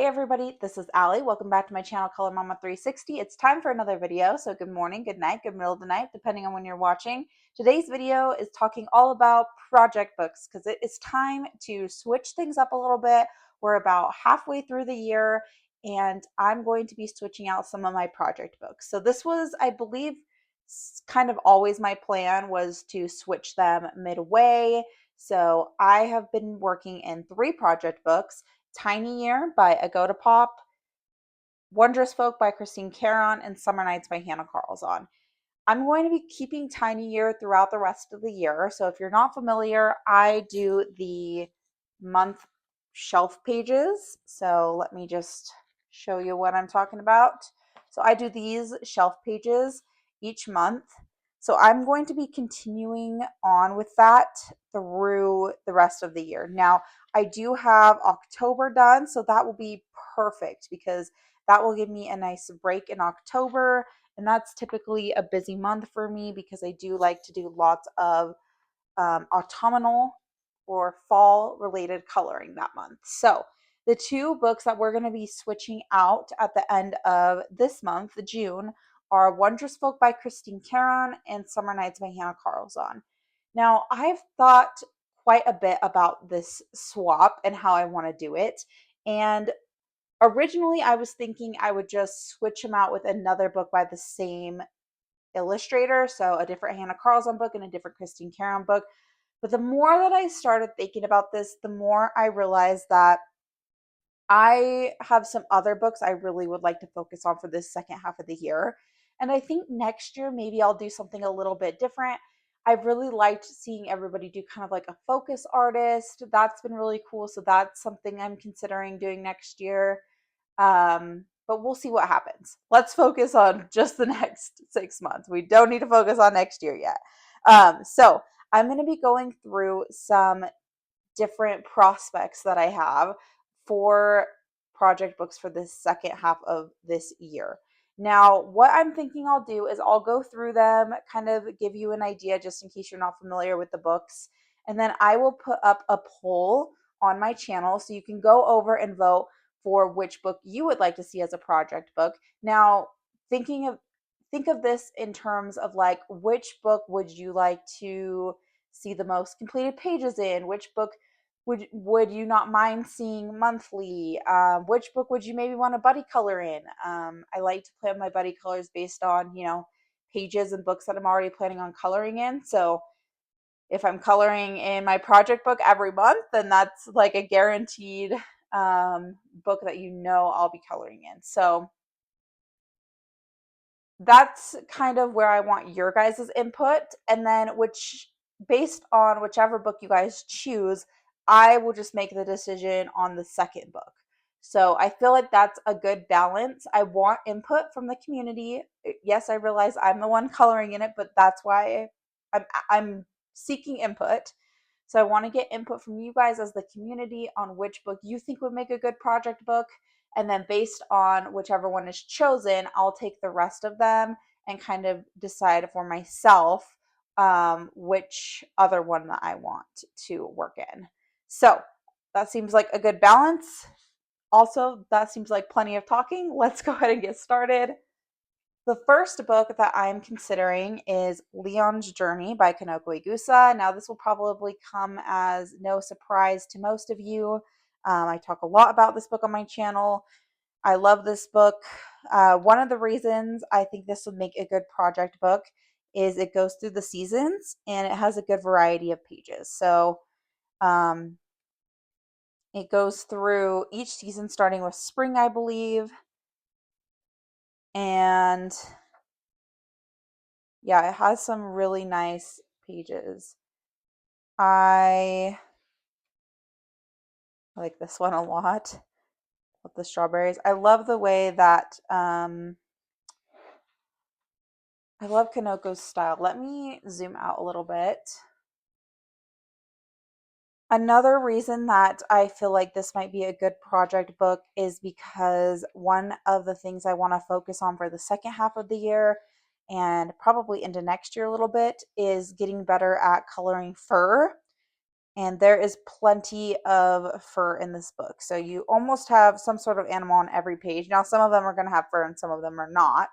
Hey everybody, this is Allie. Welcome back to my channel Color Mama 360. It's time for another video, so good morning, good night, good middle of the night, depending on when you're watching. Today's video is talking all about project books because it is time to switch things up a little bit. We're about halfway through the year and I'm going to be switching out some of my project books. So this was, I believe, kind of always my plan was to switch them midway. So I have been working in 3 project books. Tiny Year by Agoda Pop, Wondrous Folk by Christine Caron, and Summer Nights by Hannah Carlzon. I'm going to be keeping Tiny Year throughout the rest of the year. So if you're not familiar, I do the month shelf pages. So let me just show you what I'm talking about. So I do these shelf pages each month. So I'm going to be continuing on with that through the rest of the year. Now, I do have October done, so that will be perfect because that will give me a nice break in October, and that's typically a busy month for me because I do like to do lots of autumnal or fall related coloring that month. So the 2 books that we're going to be switching out at the end of this month, June, are Wondrous Folk by Christine Caron and Summer Nights by Hannah Carlzon. Now, I've thought quite a bit about this swap and how I want to do it. And originally, I was thinking I would just switch them out with another book by the same illustrator, so a different Hannah Carlzon book and a different Christine Caron book. But the more that I started thinking about this, the more I realized that I have some other books I really would like to focus on for this second half of the year. And I think next year, maybe I'll do something a little bit different. I've really liked seeing everybody do kind of like a focus artist. That's been really cool. So that's something I'm considering doing next year. But we'll see what happens. Let's focus on just the next 6 months. We don't need to focus on next year yet. So I'm going to be going through some different prospects that I have for project books for the second half of this year. Now, what I'm thinking I'll do is I'll go through them, kind of give you an idea just in case you're not familiar with the books, and then I will put up a poll on my channel so you can go over and vote for which book you would like to see as a project book. Now, think of this in terms of like which book would you like to see the most completed pages in? Which book would you not mind seeing monthly? Which book would you maybe want a buddy color in? I like to plan my buddy colors based on pages and books that I'm already planning on coloring in. So if I'm coloring in my project book every month, then that's like a guaranteed book that I'll be coloring in. So that's kind of where I want your guys' input. And then based on whichever book you guys choose, I will just make the decision on the second book. So I feel like that's a good balance. I want input from the community. Yes, I realize I'm the one coloring in it, but that's why I'm seeking input. So I want to get input from you guys as the community on which book you think would make a good project book. And then based on whichever one is chosen, I'll take the rest of them and kind of decide for myself which other one that I want to work in. So that seems like a good balance. Also, that seems like plenty of talking. Let's go ahead and get started. The first book that I'm considering is Leon's Journey by Kanoko Igusa. Now, this will probably come as no surprise to most of you. I talk a lot about this book on my channel. I love this book. One of the reasons I think this would make a good project book is it goes through the seasons and it has a good variety of pages. So it goes through each season starting with spring, I believe. And yeah, it has some really nice pages. I like this one a lot with the strawberries. I love the way that I love Kanoko's style. Let me zoom out a little bit. Another reason that I feel like this might be a good project book is because one of the things I want to focus on for the second half of the year and probably into next year a little bit is getting better at coloring fur. and there is plenty of fur in this book. So you almost have some sort of animal on every page. Now, some of them are going to have fur and some of them are not.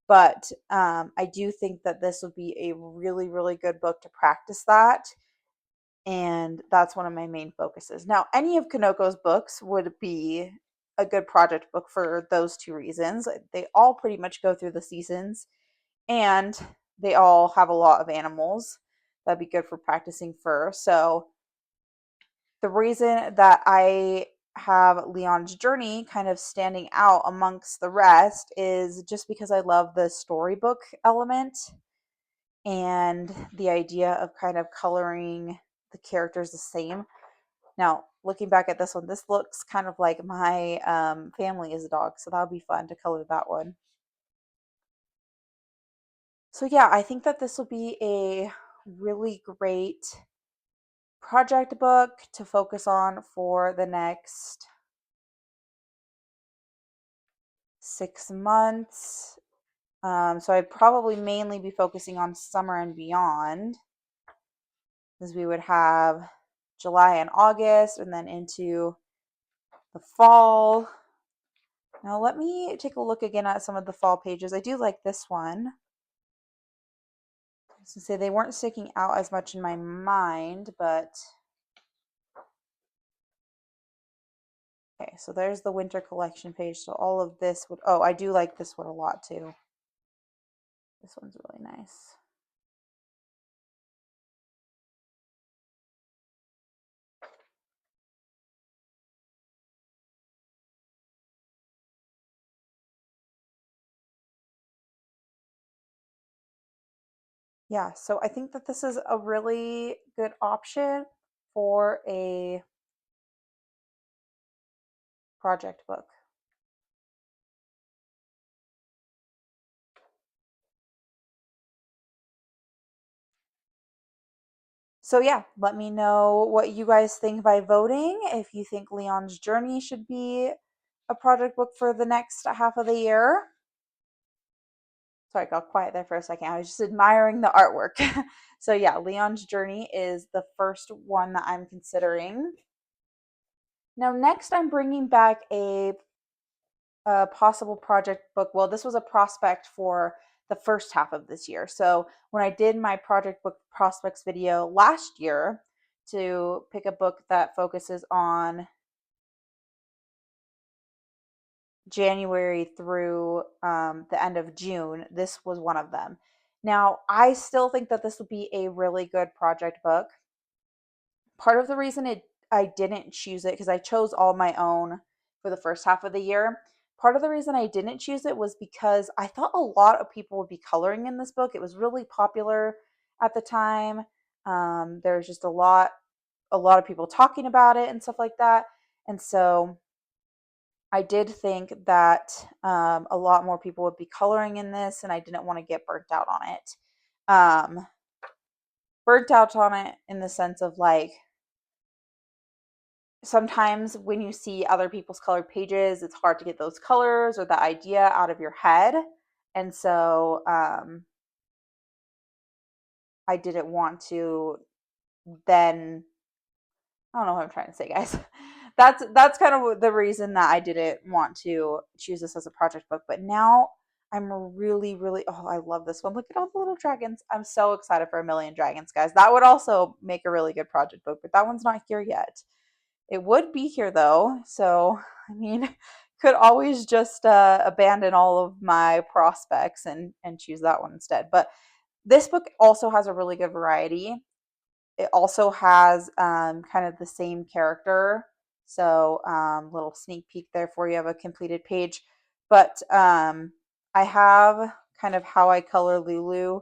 But I do think that this would be a really, really good book to practice that. And that's one of my main focuses. Now, any of Kanoko's books would be a good project book for those two reasons. They all pretty much go through the seasons and they all have a lot of animals. That'd be good for practicing fur. So the reason that I have Leon's Journey kind of standing out amongst the rest is just because I love the storybook element and the idea of kind of coloring the characters the same. Now, looking back at this one, this looks kind of like my family is a dog, so that would be fun to color that one. So yeah, I think that this will be a really great project book to focus on for the next 6 months. So I'd probably mainly be focusing on summer and beyond, as we would have July and August and then into the fall. Now let me take a look again at some of the fall pages. I do like this one. I was gonna say they weren't sticking out as much in my mind, but okay, so there's the winter collection page. So all of this would, oh, I do like this one a lot too. This one's really nice. Yeah, so I think that this is a really good option for a project book. So yeah, let me know what you guys think by voting. If you think Leon's Journey should be a project book for the next half of the year. Sorry, I got quiet there for a second. I was just admiring the artwork. So yeah, Leon's Journey is the first one that I'm considering. Now next I'm bringing back a possible project book. Well, this was a prospect for the first half of this year. So when I did my project book prospects video last year to pick a book that focuses on January through the end of June, this was one of them. Now, I still think that this would be a really good project book. Part of the reason I didn't choose it, because I chose all my own for the first half of the year. Part of the reason I didn't choose it was because I thought a lot of people would be coloring in this book. It was really popular at the time. There's just a lot of people talking about it and stuff like that. And so I did think that a lot more people would be coloring in this, and I didn't want to get burnt out on it. Burnt out on it in the sense of like, sometimes when you see other people's colored pages, it's hard to get those colors or the idea out of your head. And so I didn't want to then, I don't know what I'm trying to say, guys. That's kind of the reason that I didn't want to choose this as a project book. But now I'm really, really, oh, I love this one. Look at all the little dragons. I'm so excited for A Million Dragons, guys. That would also make a really good project book, but that one's not here yet. It would be here though, so I mean, could always just abandon all of my prospects and choose that one instead. But this book also has a really good variety. It also has kind of the same character. So, little sneak peek there for you of a completed page. But I have kind of how I color Lulu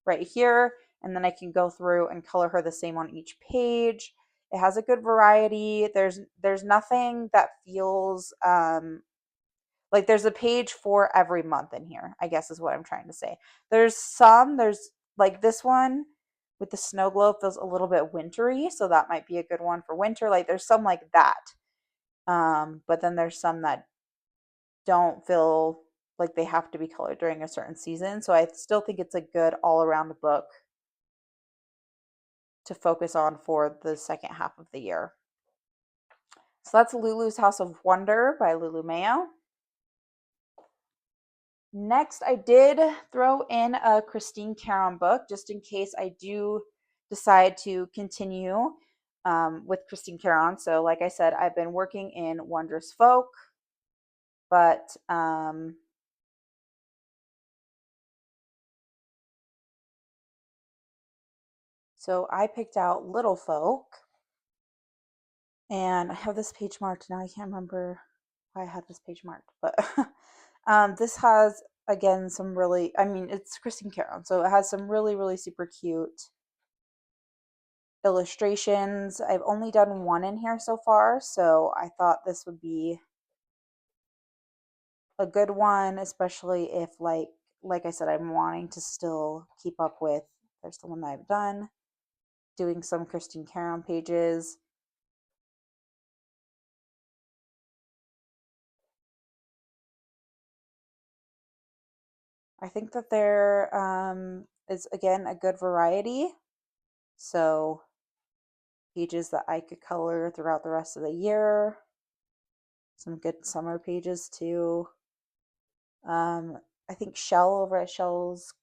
right here. And then I can go through and color her the same on each page. It has a good variety. There's nothing that feels like there's a page for every month in here, I guess is what I'm trying to say. There's like this one with the snow globe feels a little bit wintry, so that might be a good one for winter. Like there's some like that. But then there's some that don't feel like they have to be colored during a certain season. So I still think it's a good all around book to focus on for the second half of the year. So that's Lulu's House of Wonder by Lulu Mayo. Next, I did throw in a Christine Caron book just in case I do decide to continue with Christine Caron. So, like I said, I've been working in Wondrous Folk, but so I picked out Little Folk, and I have this page marked now. I can't remember why I had this page marked, but this has again some really, I mean, it's Christine Caron, so it has some really, really super cute illustrations. I've only done one in here so far, so I thought this would be a good one, especially if like I said, I'm wanting to still keep up with, there's the one that I've done, doing some Christine Caron pages. I think that there is again a good variety. So pages that I could color throughout the rest of the year. Some good summer pages too. I think Shell over at Shell's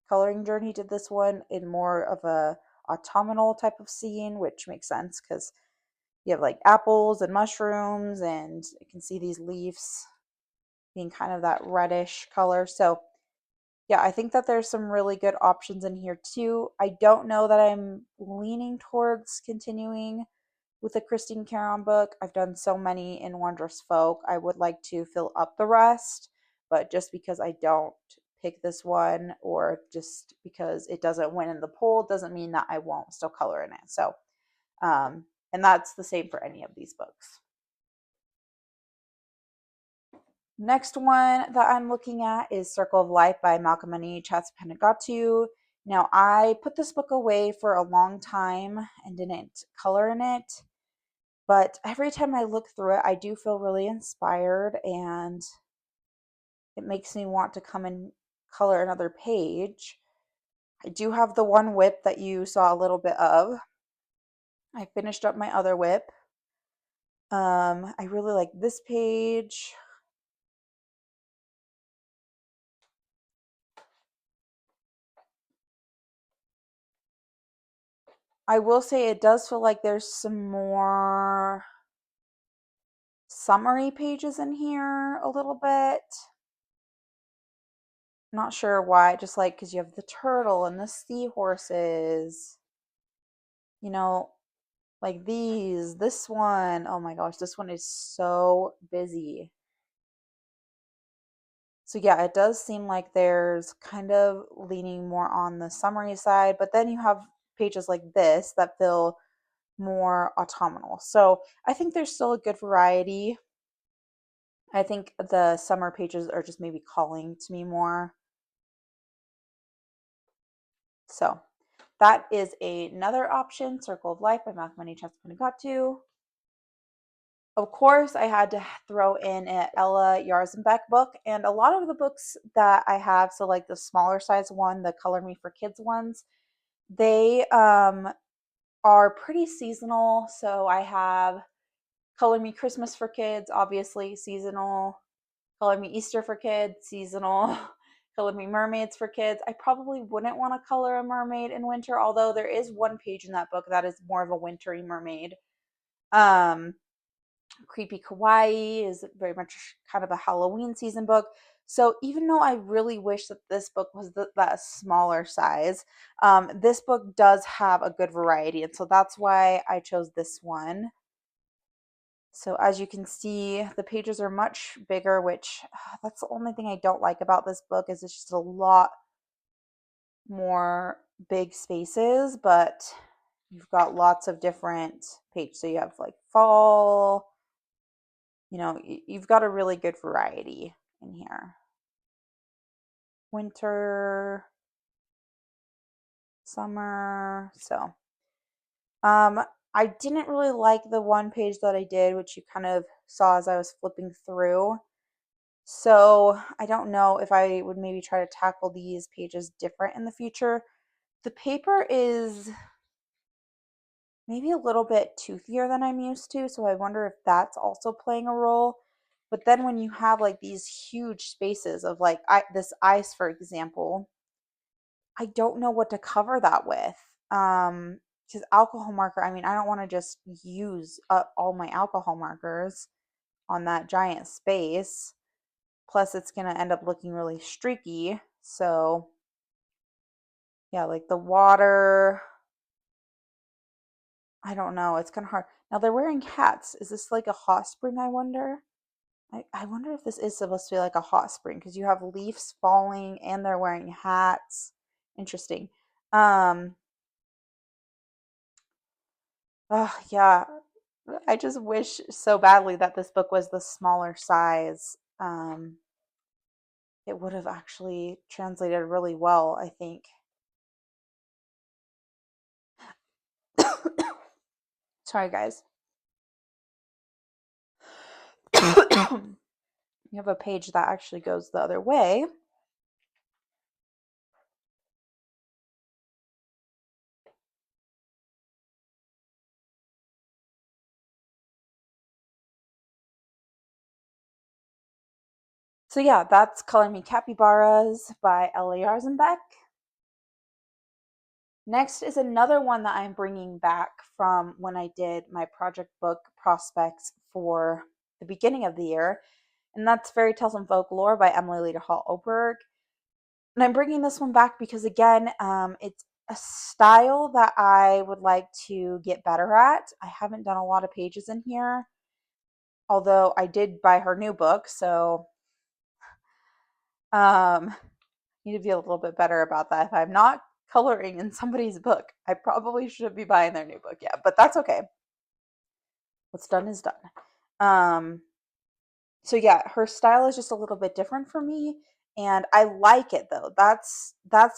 Coloring Journey did this one in more of a autumnal type of scene, which makes sense because you have like apples and mushrooms, and you can see these leaves being kind of that reddish color. So yeah, I think that there's some really good options in here too. I don't know that I'm leaning towards continuing with the Christine Caron book. I've done so many in Wondrous Folk. I would like to fill up the rest, but just because I don't pick this one or just because it doesn't win in the poll doesn't mean that I won't still color in it. So, and that's the same for any of these books. Next one that I'm looking at is Circle of Life by Malkamani Chattopadhyay. Now, I put this book away for a long time and didn't color in it, but every time I look through it, I do feel really inspired, and it makes me want to come and color another page. I do have the one whip that you saw a little bit of. I finished up my other whip. I really like this page. I will say it does feel like there's some more summary pages in here a little bit. Not sure why, just like because you have the turtle and the seahorses, you know, like this one. Oh my gosh, this one is so busy. So yeah, it does seem like there's kind of leaning more on the summary side, but then you have pages like this that feel more autumnal. So I think there's still a good variety. I think the summer pages are just maybe calling to me more. So that is another option, Circle of Life by Malkamani Chattopadhyay. Of course, I had to throw in an Ella Yarzenbeck book, and a lot of the books that I have, so like the smaller size one, the Color Me for Kids ones, they are pretty seasonal. So I have Color Me Christmas for Kids, obviously seasonal. Color Me Easter for Kids, seasonal. Color Me Mermaids for Kids. I probably wouldn't want to color a mermaid in winter, although there is one page in that book that is more of a wintry mermaid. Creepy Kawaii is very much kind of a Halloween season book. So even though I really wish that this book was that smaller size, this book does have a good variety. And so that's why I chose this one. So as you can see, the pages are much bigger, which that's the only thing I don't like about this book is it's just a lot more big spaces, but you've got lots of different pages. So you have like fall, you've got a really good variety in here. Winter, summer. So, I didn't really like the one page that I did, which you kind of saw as I was flipping through. So I don't know if I would maybe try to tackle these pages different in the future. The paper is maybe a little bit toothier than I'm used to, so I wonder if that's also playing a role. But then when you have like these huge spaces of like this ice, for example, I don't know what to cover that with. Because alcohol marker, I mean, I don't want to just use up all my alcohol markers on that giant space. Plus, it's going to end up looking really streaky. So, yeah, like the water, I don't know. It's kind of hard. Now they're wearing hats. Is this like a hot spring, I wonder? I wonder if this is supposed to be like a hot spring because you have leaves falling and they're wearing hats. Interesting. Um, oh yeah. I just wish so badly that this book was the smaller size. It would have actually translated really well, I think. Sorry, guys. You have a page that actually goes the other way. So yeah, that's Color Me Capybaras by L.A. Yarzenbeck. Next is another one that I'm bringing back from when I did my project book prospects for the beginning of the year, and that's Fairy Tales and Folklore by Emily Leda Hall Oberg. And I'm bringing this one back because, again, it's a style that I would like to get better at. I haven't done a lot of pages in here, although I did buy her new book, so um, need to be a little bit better about that. If I'm not coloring in somebody's book, I probably should be buying their new book. Yeah, but that's okay. What's done is done. Um, so yeah, her style is just a little bit different for me, and I like it though. That's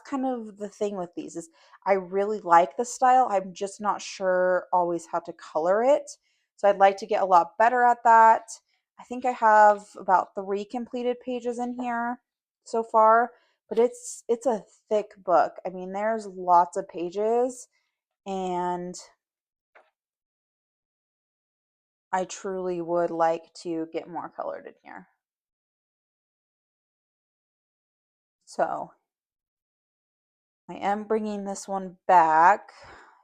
kind of the thing with these is I really like the style. I'm just not sure always how to color it. So I'd like to get a lot better at that. I think I have about 3 completed pages in here so far, but it's a thick book. I mean, there's lots of pages and I truly would like to get more colored in here. So I am bringing this one back.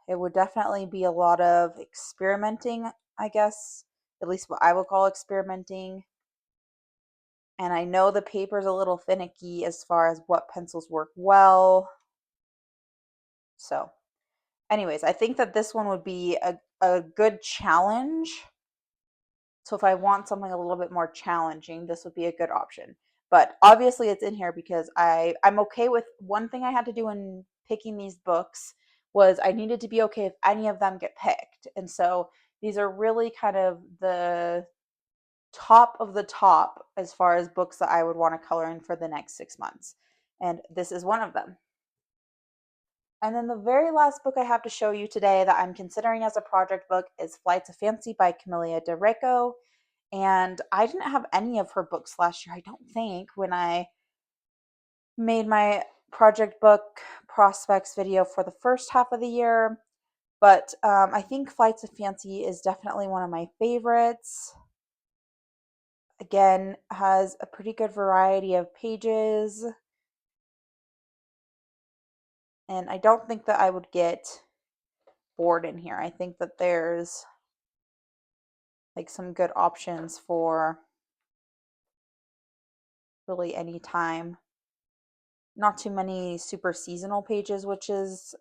It would definitely be a lot of experimenting, I guess, at least what I would call experimenting. And I know the paper's a little finicky as far as what pencils work well. So, anyways, I think that this one would be a good challenge. So if I want something a little bit more challenging, this would be a good option. But obviously it's in here because I'm okay with one thing I had to do in picking these books was I needed to be okay if any of them get picked. And so these are really kind of the top of the top as far as books that I would want to color in for the next 6 months. And this is one of them. And then the very last book I have to show you today that I'm considering as a project book is Flights of Fancy by Camelia D'Errico. And I didn't have any of her books last year, I don't think, when I made my project book prospects video for the first half of the year. But I think Flights of Fancy is definitely one of my favorites. Again, has a pretty good variety of pages. And I don't think that I would get bored in here. I think that there's like some good options for really any time. Not too many super seasonal pages, which is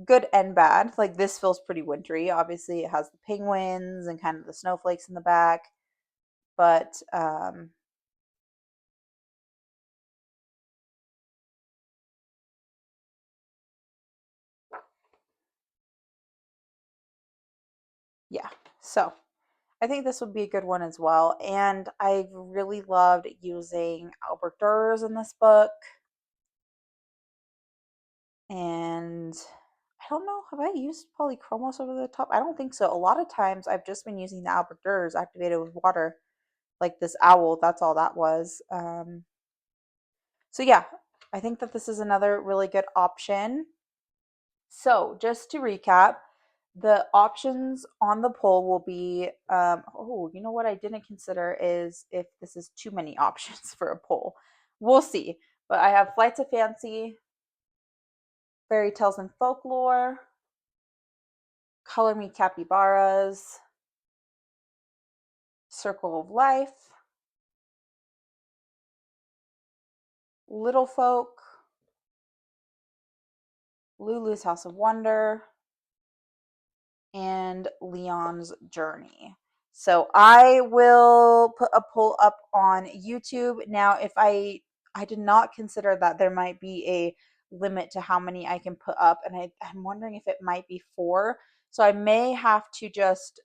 good and bad. Like this feels pretty wintry. Obviously, it has the penguins and kind of the snowflakes in the back, but yeah. So I think this would be a good one as well. And I really loved using Albert Durers in this book. And I don't know, have I used polychromos over the top? I don't think so. A lot of times I've just been using the Albert Durers activated with water, like this owl. That's all that was. So yeah, I think that this is another really good option So just to recap, the options on the poll will be, oh, you know what I didn't consider is if this is too many options for a poll. We'll see. But I have Flights of Fancy, Fairy Tales and Folklore, Color Me Capybaras, Circle of Life, Little Folk, Lulu's House of Wonder, and Leon's Journey. So I will put a poll up on YouTube. Now, if I did not consider that there might be a limit to how many I can put up, and I'm wondering if it might be 4. So I may have to just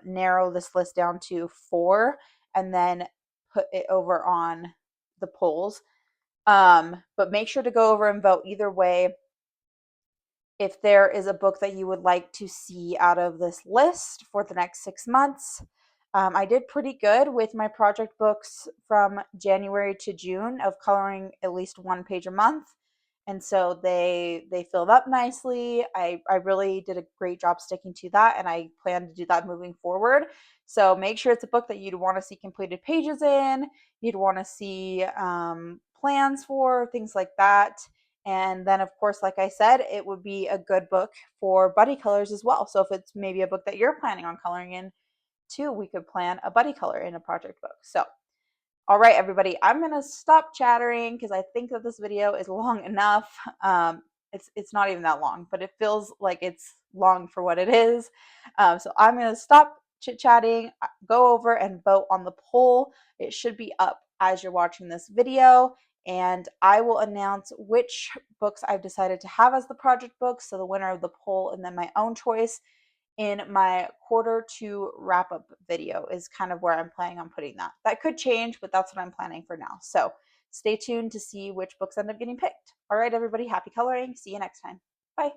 narrow this list down to 4 and then put it over on the polls. But make sure to go over and vote either way. If there is a book that you would like to see out of this list for the next 6 months. I did pretty good with my project books from January to June of coloring at least 1 page a month. And so they filled up nicely. I really did a great job sticking to that, and I plan to do that moving forward. So make sure it's a book that you'd want to see completed pages in, you'd want to see plans for, things like that. And then, of course, like I said, it would be a good book for buddy colors as well. So if it's maybe a book that you're planning on coloring in too, we could plan a buddy color in a project book. So, all right, everybody, I'm going to stop chattering because I think that this video is long enough. It's not even that long, but it feels like it's long for what it is. So I'm going to stop chit-chatting, go over and vote on the poll. It should be up as you're watching this video, and I will announce which books I've decided to have as the project books, so the winner of the poll and then my own choice, in my quarter 2 wrap up video is kind of where I'm planning on putting that. That could change, but that's what I'm planning for now. So stay tuned to see which books end up getting picked. All right, everybody, happy coloring. See you next time. Bye.